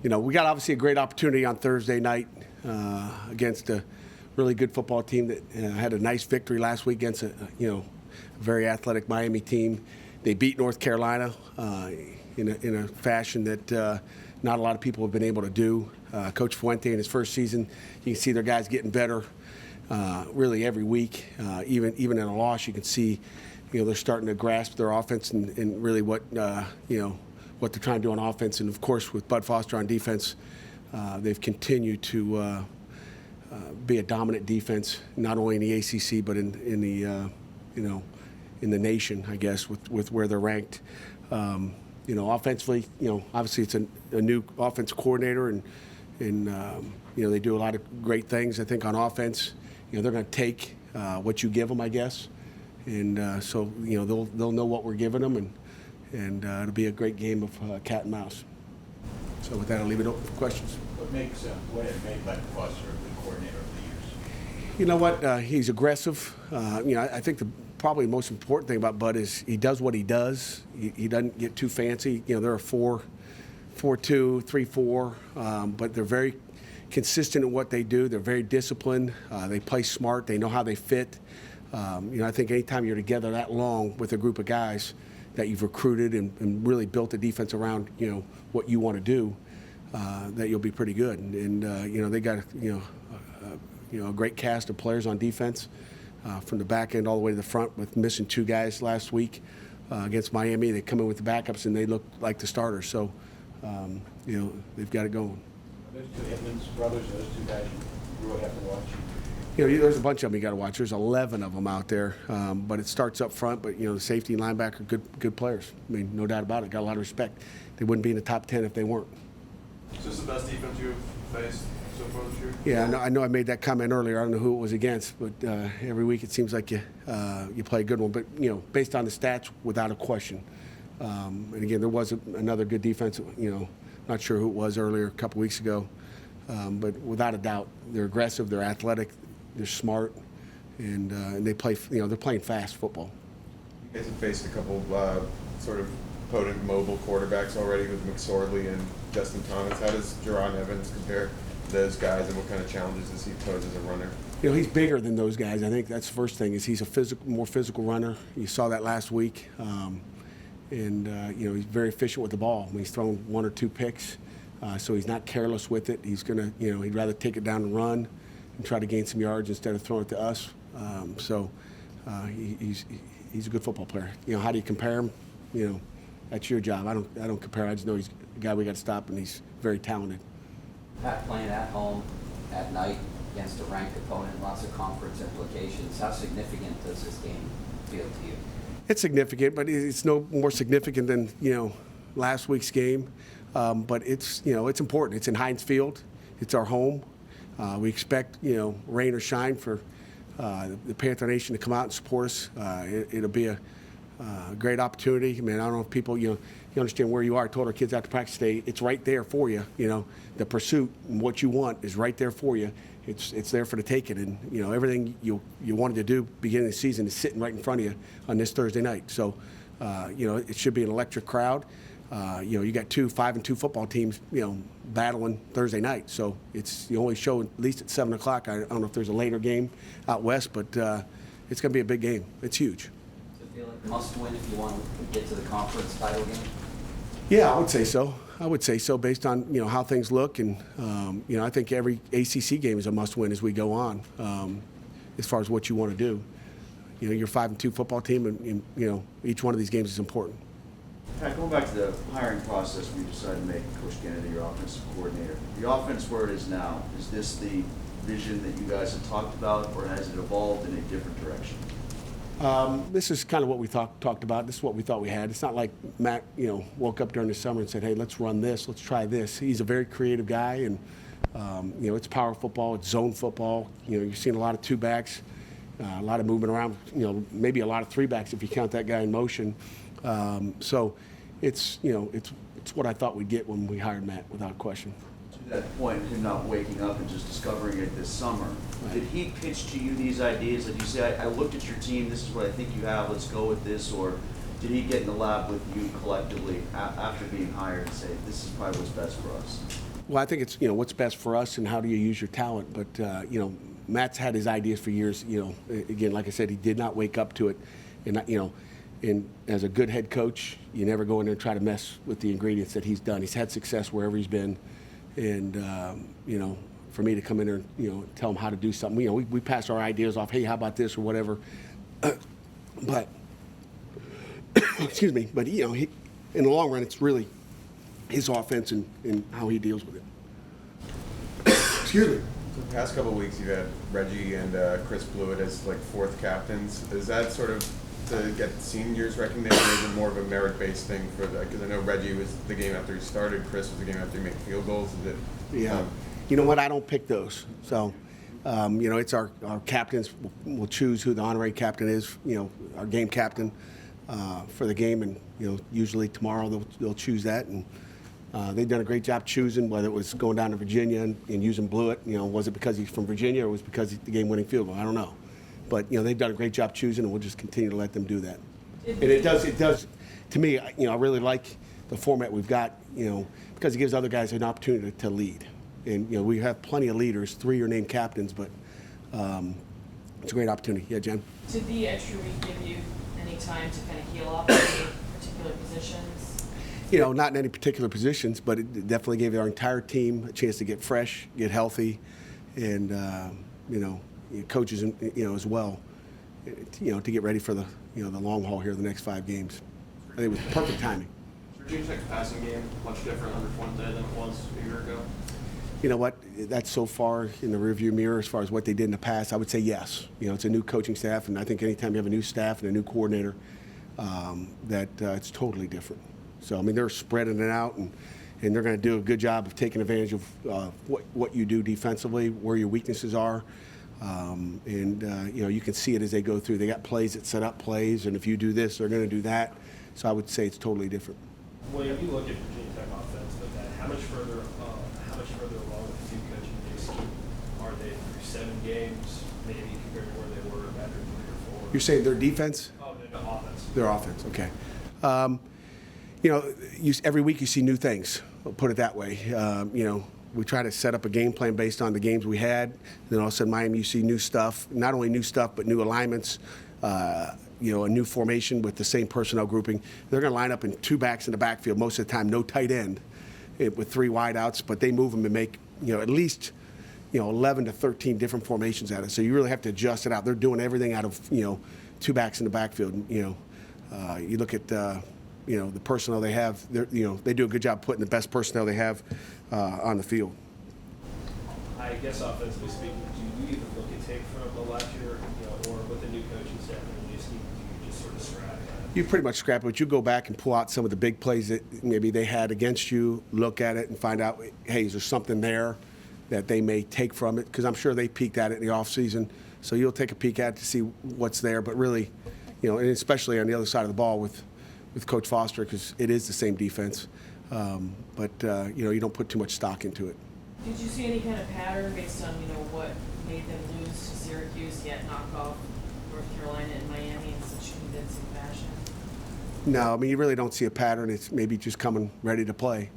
we got obviously a great opportunity on Thursday night against a really good football team that had a nice victory last week against a very athletic Miami team. They beat North Carolina in a fashion that not a lot of people have been able to do. Coach Fuente in his first season, you can see their guys getting better really every week. Even in a loss, you can see they're starting to grasp their offense and really what what they're trying to do on offense. And of course, with Bud Foster on defense, they've continued to be a dominant defense, not only in the ACC but in the in the nation, I guess, with where they're ranked. Offensively, obviously it's a new offense coordinator, and they do a lot of great things, I think, on offense. They're going to take what you give them, I guess, and so they'll know what we're giving them, and it'll be a great game of cat and mouse. So with that, I'll leave it open for questions. What has made Bud Foster a good coordinator over the years? You know what? He's aggressive. I think probably the most important thing about Bud is he does what he does. He doesn't get too fancy. They're a 4-2, 3-4, but they're very consistent in what they do. They're very disciplined. They play smart. They know how they fit. I think anytime you're together that long with a group of guys that you've recruited and really built a defense around, what you want to do, that you'll be pretty good. And they got a great cast of players on defense, from the back end all the way to the front, with missing 2 guys last week against Miami. They come in with the backups and they look like the starters. So they've got it going. Those 2 Edmonds brothers, those 2 guys you really have to watch. There's a bunch of them you got to watch. There's 11 of them out there, but it starts up front. But the safety and linebacker, good players. I mean, no doubt about it. Got a lot of respect. They wouldn't be in the top 10 if they weren't. Is this the best defense you've faced so far this year? Yeah, I know I made that comment earlier. I don't know who it was against, but every week it seems like you play a good one. But based on the stats, without a question. And again, there was another good defense. Not sure who it was earlier a couple weeks ago, but without a doubt, they're aggressive, they're athletic, they're smart, and they play. They're playing fast football. You guys have faced a couple sort of potent mobile quarterbacks already with McSorley and Justin Thomas. How does Jerron Evans compare to those guys, and what kind of challenges does he pose as a runner? He's bigger than those guys. I think that's the first thing. Is he's a more physical runner. You saw that last week, and he's very efficient with the ball. I mean, he's thrown 1 or 2 picks, so he's not careless with it. He's gonna, he'd rather take it down and run and try to gain some yards instead of throwing it to us. He's a good football player. How do you compare him? That's your job. I don't compare. I just know he's a guy we got to stop, and he's very talented. Pat, playing at home at night against a ranked opponent, lots of conference implications. How significant does this game feel to you? It's significant, but it's no more significant than last week's game. But it's it's important. It's in Heinz Field. It's our home. We expect rain or shine for the Panther Nation to come out and support us. It'll be a great opportunity. I mean, I don't know if people you understand where you are. I told our kids after practice today, it's right there for you. The pursuit and what you want is right there for you. It's there for the taking, and everything you wanted to do beginning of the season is sitting right in front of you on this Thursday night. So it should be an electric crowd. You got 2 5-2 football teams battling Thursday night. So it's the only show, at least at 7 o'clock. I don't know if there's a later game out west, but it's going to be a big game. It's huge. Does it feel like a must win if you want to get to the conference title game? Yeah, I would say so. Based on how things look, and I think every ACC game is a must-win as we go on. As far as what you want to do, you're 5-2 football team, and each one of these games is important. Pat, going back to the hiring process, we decided to make Coach Kennedy your offensive coordinator. The offense where it is now, is this the vision that you guys have talked about, or has it evolved in a different direction? This is kind of what we talked about. This is what we thought we had. It's not like Matt, woke up during the summer and said, "Hey, let's run this. Let's try this." He's a very creative guy, and it's power football, it's zone football. You're seeing a lot of 2-backs, a lot of movement around. Maybe a lot of 3-backs if you count that guy in motion. So it's what I thought we'd get when we hired Matt, without question. To that point, him not waking up and just discovering it this summer, right. Did he pitch to you these ideas? Like you say, I looked at your team, this is what I think you have, let's go with this, or did he get in the lab with you collectively after being hired and say, this is probably what's best for us? Well, I think it's, what's best for us and how do you use your talent. But, Matt's had his ideas for years. Again, like I said, he did not wake up to it. And as a good head coach, you never go in there and try to mess with the ingredients that he's done. He's had success wherever he's been. And, for me to come in there and, tell him how to do something, we pass our ideas off, hey, how about this or whatever. But, excuse me, but, he, in the long run, it's really his offense and how he deals with it. Excuse me. So the past couple of weeks, you've had Reggie and Chris Blewett as like fourth captains. Is that sort of to get seniors recognition, or is it more of a merit-based thing for that? Because I know Reggie was the game after he started, Chris was the game after he made field goals. Is it? Yeah. You know what? I don't pick those. So, it's our captains will choose who the honorary captain is. Our game captain for the game, and usually tomorrow they'll choose that. And they've done a great job choosing, whether it was going down to Virginia and using Blewett. Was it because he's from Virginia or was it because he's the game-winning field goal? I don't know. But they've done a great job choosing, and we'll just continue to let them do that. And it does. To me, I really like the format we've got. Because it gives other guys an opportunity to lead. And we have plenty of leaders. 3 are named captains, but it's a great opportunity. Yeah, Jen. Did the extra week give you any time to kind of heal up any particular positions? Not in any particular positions, but it definitely gave our entire team a chance to get fresh, get healthy, and coaches, as well, to get ready for the long haul here, the next 5 games. I think it was perfect timing. Is Virginia Tech's passing game much different under Fuente than it was a year ago? You know what? That's so far in the rearview mirror as far as what they did in the past. I would say yes. It's a new coaching staff, and I think anytime you have a new staff and a new coordinator, it's totally different. So, they're spreading it out, and they're going to do a good job of taking advantage of what you do defensively, where your weaknesses are. You can see it as they go through. They got plays that set up plays, and if you do this, they're going to do that. So I would say it's totally different. William, you look at Virginia Tech offense like that. How much further along with the new coaching scheme are they through 7 games, maybe compared to where they were after 3 or 4? You're saying their defense? Oh, no, offense. Their offense, okay. Every week you see new things. I'll put it that way. We try to set up a game plan based on the games we had. Then all of a sudden, Miami, you see new stuff. Not only new stuff, but new alignments. A new formation with the same personnel grouping. They're going to line up in 2 backs in the backfield most of the time, no tight end, with 3 wideouts. But they move them and make at least 11 to 13 different formations out of it. So you really have to adjust it out. They're doing everything out of 2 backs in the backfield. You look at the personnel they have. They do a good job putting the best personnel they have on the field. I guess offensively speaking, do you even look at tape from the last year, or with the new coaching staff and the new scheme, do you just sort of scrap that? You pretty much scrap it, but you go back and pull out some of the big plays that maybe they had against you, look at it and find out, hey, is there something there that they may take from it? Because I'm sure they peeked at it in the offseason. So you'll take a peek at it to see what's there. But really, and especially on the other side of the ball with Coach Foster, because it is the same defense. You don't put too much stock into it. Did you see any kind of pattern based on what made them lose to Syracuse yet knock off North Carolina and Miami in such convincing fashion? No, you really don't see a pattern. It's maybe just coming ready to play.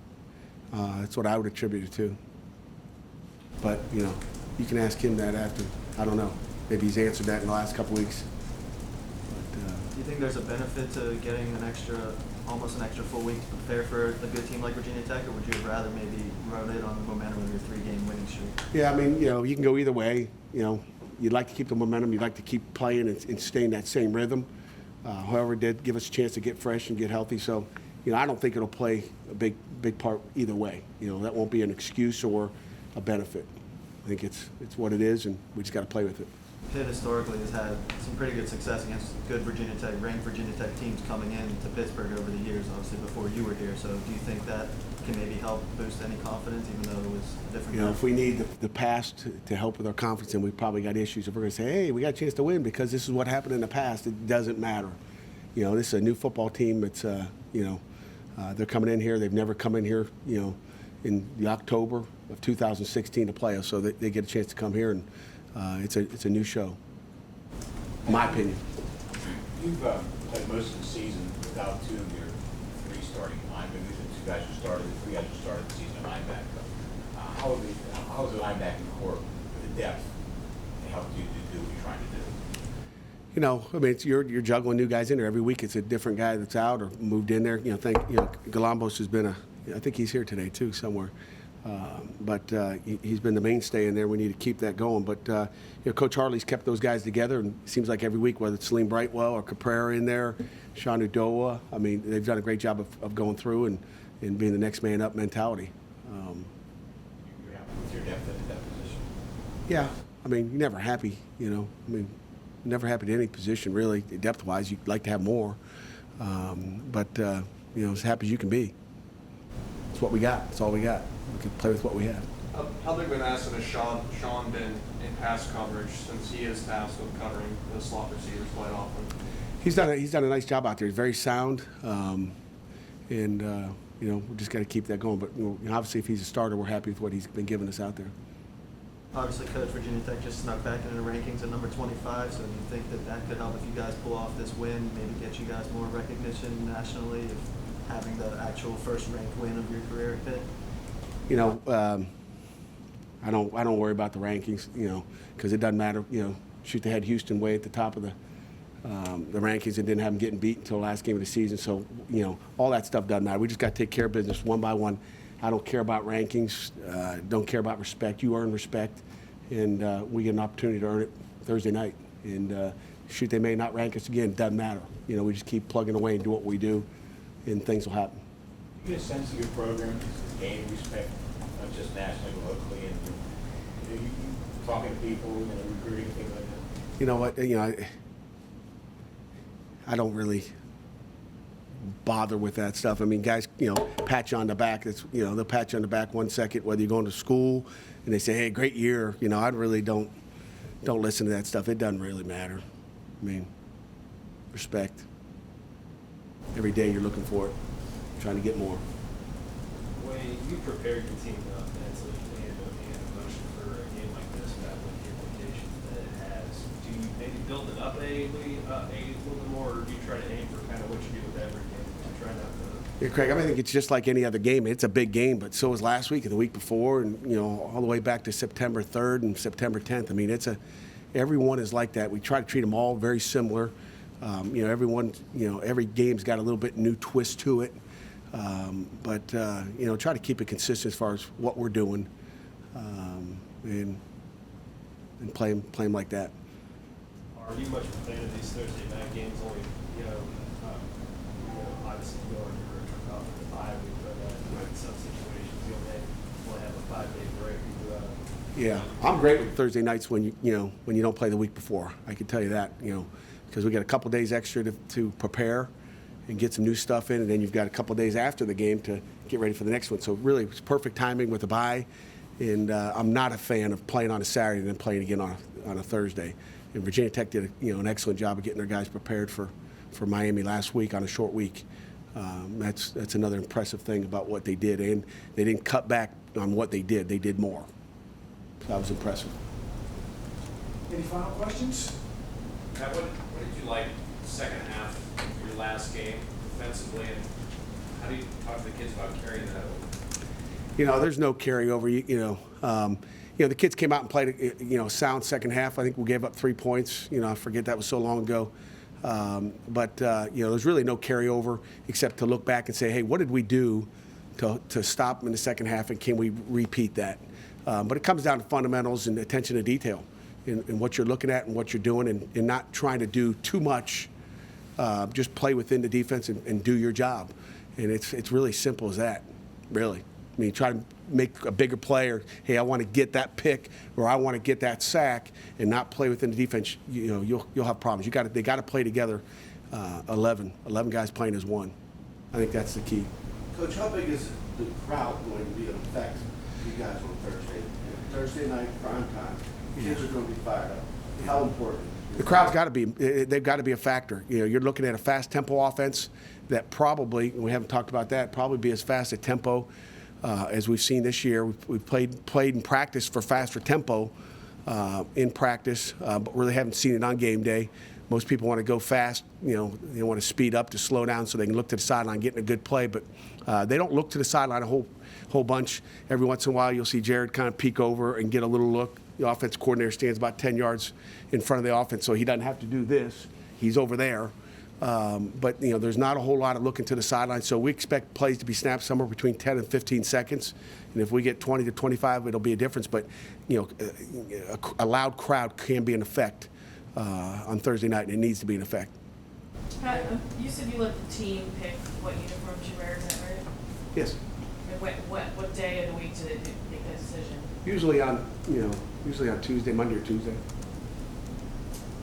That's what I would attribute it to. But you can ask him that after. I don't know. Maybe he's answered that in the last couple weeks. Do you think there's a benefit to getting almost an extra full week to prepare for a good team like Virginia Tech, or would you rather maybe ride it on the momentum of your 3-game winning streak? Yeah, you can go either way. You'd like to keep the momentum. You'd like to keep playing and stay in that same rhythm. However, it did give us a chance to get fresh and get healthy. So, I don't think it'll play a big part either way. That won't be an excuse or a benefit. I think it's what it is, and we just got to play with it. Pitt historically has had some pretty good success against good ranked Virginia Tech teams coming in to Pittsburgh over the years, obviously before you were here. So do you think that can maybe help boost any confidence, even though it was a different game? If we need the past to help with our confidence, then we've probably got issues. If we're going to say, hey, we got a chance to win because this is what happened in the past, it doesn't matter. This is a new football team. It's, they're coming in here. They've never come in here, in the October of 2016 to play us. So they get a chance to come here, and it's a new show, in my opinion. You've played most of the season without 2 of your 3 starting linemen. The 2 guys who started, the 3 guys who started the season at linebacker. linebacking core with the depth to help you to do what you're trying to do? You know, I mean, you're juggling new guys in there every week. It's a different guy that's out or moved in there. You know, Galambos has been I think he's here today too somewhere. But he's been the mainstay in there. We need to keep that going. But you know, Coach Harley's kept those guys together, and it seems like every week, whether it's Salim Brightwell or Caprera in there, Sean Udoa, I mean, they've done a great job of going through and being the next man up mentality. You're happy with your depth at that position? Yeah, I mean, you're never happy, you know. I mean, never happy to any position, really, depth-wise. You'd like to have more. But, you know, as happy as you can be. It's what we got. It's all we got. We can play with what we have. How big of an asset has Sean been in pass coverage since he is tasked with covering the slot receivers quite often? He's done a nice job out there. He's very sound. You know, we just got to keep that going. But you know, obviously, if he's a starter, we're happy with what he's been giving us out there. Obviously, Coach, Virginia Tech just snuck back into the rankings at number 25, so do you think that that could help if you guys pull off this win, maybe get you guys more recognition nationally, if having the actual first-ranked win of your career at Pitt? You know, I don't worry about the rankings, you know, because it doesn't matter. You know, shoot, they had Houston way at the top of the rankings and didn't have them getting beat until the last game of the season. So, you know, all that stuff doesn't matter. We just got to take care of business one by one. I don't care about rankings, don't care about respect. You earn respect, and we get an opportunity to earn it Thursday night. And shoot, they may not rank us again, doesn't matter. You know, we just keep plugging away and do what we do, and things will happen. You get a sense of your program gain respect, not just nationally, but locally, and you talking to people, you know, recruiting, things like that? You know what, you know, I don't really bother with that stuff. I mean, guys, you know, pat you on the back. That's, you know, they'll pat you on the back 1 second, whether you're going to school and they say, hey, great year. You know, I really don't listen to that stuff. It doesn't really matter. I mean, respect. Every day you're looking for it, trying to get more. When you prepared your team mentally and emotionally for a game like this, that with the implications that it has, do you maybe build it up a little bit more, or do you try to aim for kind of what you do with every game to try not to? Yeah, Craig, I think it's just like any other game. It's a big game, but so was last week and the week before, and you know, all the way back to September 3rd and September 10th. I mean, everyone is like that. We try to treat them all very similar. You know, every game's got a little bit new twist to it. But you know, try to keep it consistent as far as what we're doing, and play them like that. Are you much of a fan of these Thursday night games? Only, you know, obviously you go on your road trip out for the 5 week, but in some situations you'll have a 5-day break. Yeah, I'm great with Thursday nights when you don't play the week before. I can tell you that, you know, because we got a couple days extra to prepare and get some new stuff in, and then you've got a couple days after the game to get ready for the next one. So really, it's perfect timing with the bye. And I'm not a fan of playing on a Saturday and then playing again on a Thursday. And Virginia Tech did an excellent job of getting their guys prepared for Miami last week on a short week. That's another impressive thing about what they did, and they didn't cut back on what they did. They did more. So that was impressive. Any final questions? Matt, what did you like the second half of your last game defensively, and how do you talk to the kids about carrying that over? You know, there's no carryover. You know, the kids came out and played a sound second half. I think we gave up 3 points. You know, I forget that was so long ago. But you know, there's really no carryover except to look back and say, hey, what did we do to stop them in the second half, and can we repeat that? But it comes down to fundamentals and attention to detail in what you're looking at and what you're doing, and not trying to do too much. Just play within the defense and do your job. And it's really simple as that, really. I mean, try to make a bigger play, or, hey, I want to get that pick, or I want to get that sack, and not play within the defense. You know, you'll have problems. They got to play together. 11 guys playing as one. I think that's the key. Coach, how big is the crowd going to be an effect for you guys on Thursday? Thursday night, prime time. Kids are going to be fired up. How important? The crowd's got to be. They've got to be a factor. You know, you're looking at a fast tempo offense that probably, and we haven't talked about that, probably be as fast a tempo as we've seen this year. We've played in practice for faster tempo in practice, but really haven't seen it on game day. most people want to go fast. They want to speed up to slow down so they can look to the sideline, getting a good play. But they don't look to the sideline a whole bunch. Every once in a while, you'll see Jared kind of peek over and get a little look. The offense coordinator stands about 10 yards in front of the offense, so he doesn't have to do this. He's over there. But there's not a whole lot of looking to the sideline, so we expect plays to be snapped somewhere between 10 and 15 seconds. And if we get 20 to 25, it'll be a difference. But a loud crowd can be an effect on Thursday night, and it needs to be an effect. Pat, you said you let the team pick what uniforms you wear. Is that right? Yes. And what day of the week do they make that decision? Usually on Tuesday, Monday or Tuesday.